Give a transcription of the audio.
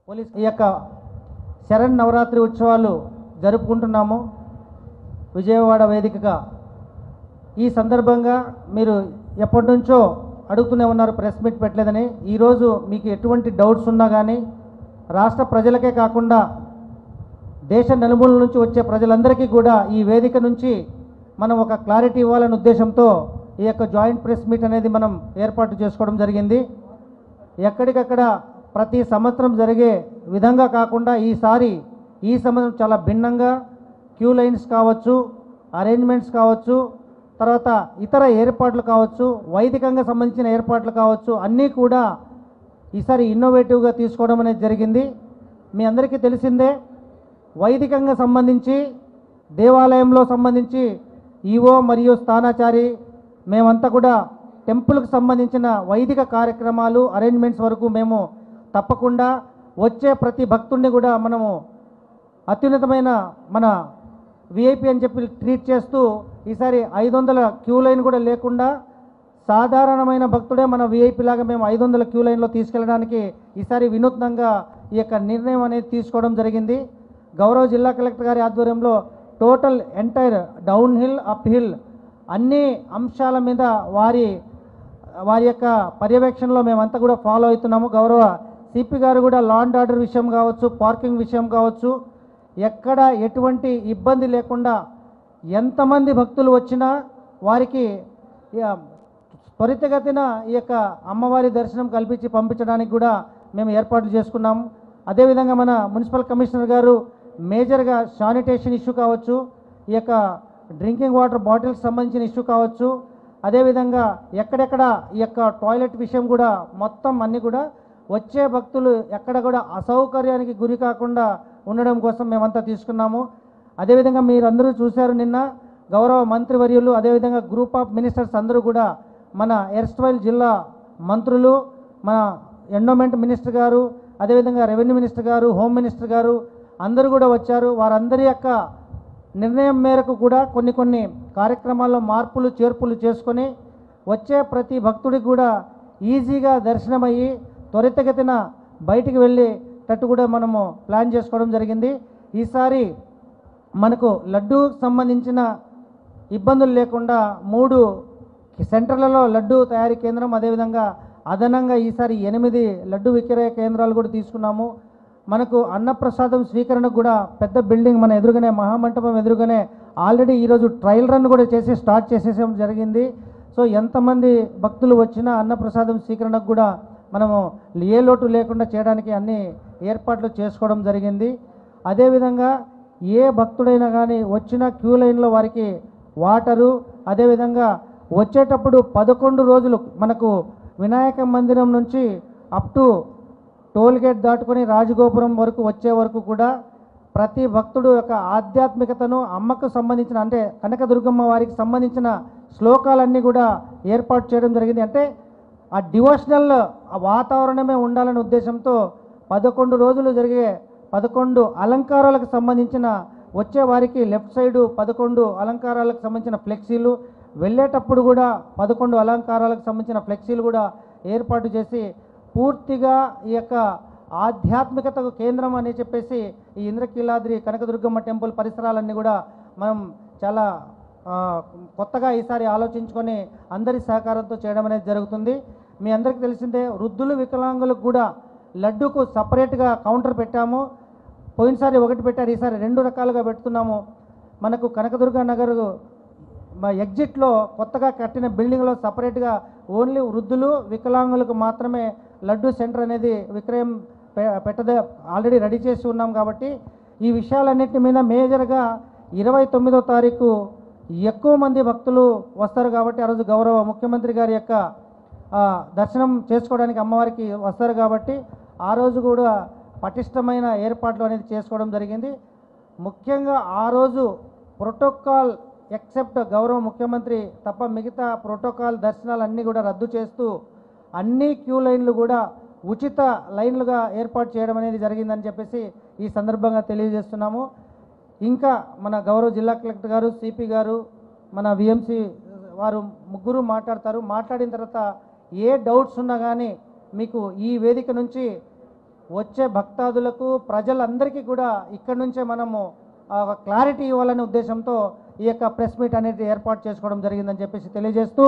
Police ఈ యొక్క శరణ్ నవరాత్రి ఉత్సవాలు జరుపుకుంటున్నాము విజయవాడ వేదికగా. ఈ సందర్భంగా మీరు ఎప్పటి నుంచో అడుగుతూనే ఉన్నారు ప్రెస్ మీట్ పెట్టలేదని. ఈరోజు మీకు ఎటువంటి డౌట్స్ ఉన్నా కానీ రాష్ట్ర ప్రజలకే కాకుండా దేశ నలుమూలల నుంచి వచ్చే ప్రజలందరికీ కూడా ఈ వేదిక నుంచి మనం ఒక క్లారిటీ ఇవ్వాలనే ఉద్దేశంతో ఈ యొక్క జాయింట్ ప్రెస్ మీట్ అనేది మనం ఏర్పాటు చేసుకోవడం జరిగింది. ఎక్కడికక్కడ ప్రతి సంవత్సరం జరిగే విధంగా కాకుండా ఈసారి ఈ సంవత్సరం చాలా భిన్నంగా క్యూ లైన్స్ కావచ్చు, అరేంజ్మెంట్స్ కావచ్చు, తర్వాత ఇతర ఏర్పాట్లు కావచ్చు, వైదికంగా సంబంధించిన ఏర్పాట్లు కావచ్చు, అన్నీ కూడా ఈసారి ఇన్నోవేటివ్గా తీసుకోవడం అనేది జరిగింది. మీ అందరికీ తెలిసిందే, వైదికంగా సంబంధించి దేవాలయంలో సంబంధించి ఈవో మరియు స్థానాచారి మేమంతా కూడా టెంపుల్కి సంబంధించిన వైదిక కార్యక్రమాలు అరేంజ్మెంట్స్ వరకు మేము తప్పకుండా వచ్చే ప్రతి భక్తుడిని కూడా మనము అత్యున్నతమైన మన విఐపి అని చెప్పి ట్రీట్ చేస్తూ ఈసారి 500 క్యూ లైన్ కూడా లేకుండా సాధారణమైన భక్తుడే మన విఐపి లాగా మేము 500 క్యూ లైన్లో తీసుకెళ్ళడానికి ఈసారి వినూత్నంగా ఈ యొక్క నిర్ణయం అనేది తీసుకోవడం జరిగింది. గౌరవ జిల్లా కలెక్టర్ గారి ఆధ్వర్యంలో total entire down hill up hill అన్ని అంశాల మీద వారి యొక్క పర్యవేక్షణలో మేమంతా కూడా ఫాలో అవుతున్నాము. గౌరవ సిపి గారు కూడా లా అండ్ ఆర్డర్ విషయం కావచ్చు, పార్కింగ్ విషయం కావచ్చు, ఎక్కడ ఎటువంటి ఇబ్బంది లేకుండా ఎంతమంది భక్తులు వచ్చినా వారికి త్వరితగతిన ఈ యొక్క అమ్మవారి దర్శనం కల్పించి పంపించడానికి కూడా మేము ఏర్పాట్లు చేసుకున్నాము. అదేవిధంగా మన మున్సిపల్ కమిషనర్ గారు మేజర్గా శానిటేషన్ ఇష్యూ కావచ్చు, ఈ యొక్క డ్రింకింగ్ వాటర్ బాటిల్స్ సంబంధించిన ఇష్యూ కావచ్చు, అదేవిధంగా ఎక్కడెక్కడ ఈ యొక్క టాయిలెట్ విషయం కూడా మొత్తం అన్నీ కూడా వచ్చే భక్తులు ఎక్కడ కూడా అసౌకర్యానికి గురి కాకుండా ఉండడం కోసం మేమంతా తీసుకున్నాము. అదేవిధంగా మీరందరూ చూశారు నిన్న గౌరవ మంత్రివర్యులు, అదేవిధంగా గ్రూప్ ఆఫ్ మినిస్టర్స్ అందరూ కూడా మన ఎర్స్ట్వైల్ జిల్లా మంత్రులు, మన ఎండోమెంట్ మినిస్టర్ గారు, అదేవిధంగా రెవెన్యూ మినిస్టర్ గారు, హోమ్ మినిస్టర్ గారు అందరూ కూడా వచ్చారు. వారందరి యొక్క నిర్ణయం మేరకు కూడా కొన్ని కార్యక్రమాల్లో మార్పులు చేర్పులు చేసుకొని వచ్చే ప్రతి భక్తుడికి కూడా ఈజీగా దర్శనమయ్యి త్వరితగతిన బయటికి వెళ్ళేటట్టు కూడా మనము ప్లాన్ చేసుకోవడం జరిగింది. ఈసారి మనకు లడ్డూకి సంబంధించిన ఇబ్బందులు లేకుండా 3 సెంటర్లలో లడ్డూ తయారీ కేంద్రం, అదేవిధంగా అదనంగా ఈసారి 8 లడ్డు విక్రయ కేంద్రాలు కూడా తీసుకున్నాము. మనకు అన్నప్రసాదం స్వీకరణకు కూడా పెద్ద బిల్డింగ్ మన ఎదురుగానే మహామంటపం ఎదురుగానే ఆల్రెడీ ఈరోజు ట్రయల్ రన్ కూడా స్టార్ట్ చేసేసాం జరిగింది. సో ఎంతమంది భక్తులు వచ్చినా అన్నప్రసాదం స్వీకరణకు కూడా మనము ఏ లోటు లేకుండా చేయడానికి అన్ని ఏర్పాట్లు చేసుకోవడం జరిగింది. అదేవిధంగా ఏ భక్తుడైనా కానీ వచ్చిన క్యూ లైన్లో వారికి వాటరు, అదేవిధంగా వచ్చేటప్పుడు 11 రోజులు మనకు వినాయక మందిరం నుంచి అప్ టు టోల్ గేట్ దాటుకొని రాజగోపురం వరకు వచ్చే వరకు కూడా ప్రతి భక్తుడు యొక్క ఆధ్యాత్మికతను అమ్మకు సంబంధించిన అంటే కనకదుర్గమ్మ వారికి సంబంధించిన శ్లోకాలన్నీ కూడా ఏర్పాటు చేయడం జరిగింది. అంటే ఆ డివోషనల్ వాతావరణమే ఉండాలనే ఉద్దేశంతో 11 రోజులు జరిగే 11 అలంకారాలకు సంబంధించిన వచ్చే వారికి లెఫ్ట్ సైడు 11 అలంకారాలకు సంబంధించిన ఫ్లెక్సీలు, వెళ్ళేటప్పుడు కూడా 11 అలంకారాలకు సంబంధించిన ఫ్లెక్సీలు కూడా ఏర్పాటు చేసి పూర్తిగా ఈ యొక్క ఆధ్యాత్మికతకు కేంద్రం అని చెప్పేసి ఈ ఇంద్రకీలాద్రి కనకదుర్గమ్మ టెంపుల్ పరిసరాలన్నీ కూడా మనం చాలా కొత్తగా ఈసారి ఆలోచించుకొని అందరి సహకారంతో చేయడం అనేది జరుగుతుంది. మీ అందరికీ తెలిసిందే, వృద్ధులు వికలాంగులకు కూడా లడ్డూకు సపరేట్గా కౌంటర్ పెట్టాము. పోయినసారి 1 పెట్టారు, ఈసారి 2 రకాలుగా పెడుతున్నాము. మనకు కనకదుర్గ నగర్ ఎగ్జిట్లో కొత్తగా కట్టిన బిల్డింగ్లో సపరేట్గా ఓన్లీ వృద్ధులు వికలాంగులకు మాత్రమే లడ్డు సెంటర్ అనేది విక్రయం ఆల్రెడీ రెడీ చేసి ఉన్నాం. కాబట్టి ఈ విషయాలన్నింటి మీద మేజర్గా 29వ తారీఖు ఎక్కువ మంది భక్తులు వస్తారు కాబట్టి ఆ రోజు గౌరవ ముఖ్యమంత్రి గారి యొక్క దర్శనం చేసుకోవడానికి అమ్మవారికి వస్తారు కాబట్టి ఆ రోజు కూడా పటిష్టమైన ఏర్పాట్లు అనేది చేసుకోవడం జరిగింది. ముఖ్యంగా ఆ రోజు ప్రోటోకాల్ ఎక్సెప్ట్ గౌరవ ముఖ్యమంత్రి తప్ప మిగతా ప్రోటోకాల్ దర్శనాలన్నీ కూడా రద్దు చేస్తూ అన్ని క్యూ లైన్లు కూడా ఉచిత లైన్లుగా ఏర్పాటు చేయడం అనేది జరిగిందని చెప్పేసి ఈ సందర్భంగా తెలియజేస్తున్నాము. ఇంకా మన గౌరవ జిల్లా కలెక్టర్ గారు, సిపి గారు, మన విఎంసి వారు ముగ్గురు మాట్లాడతారు. మాట్లాడిన తర్వాత ఏ డౌట్స్ ఉన్నా కానీ మీకు ఈ వేదిక నుంచి వచ్చే భక్తాదులకు ప్రజలందరికీ కూడా ఇక్కడ నుంచే మనము క్లారిటీ ఇవ్వాలనే ఉద్దేశంతో ఈ యొక్క ప్రెస్ మీట్ అనేది ఏర్పాటు చేసుకోవడం జరిగిందని చెప్పేసి తెలియజేస్తూ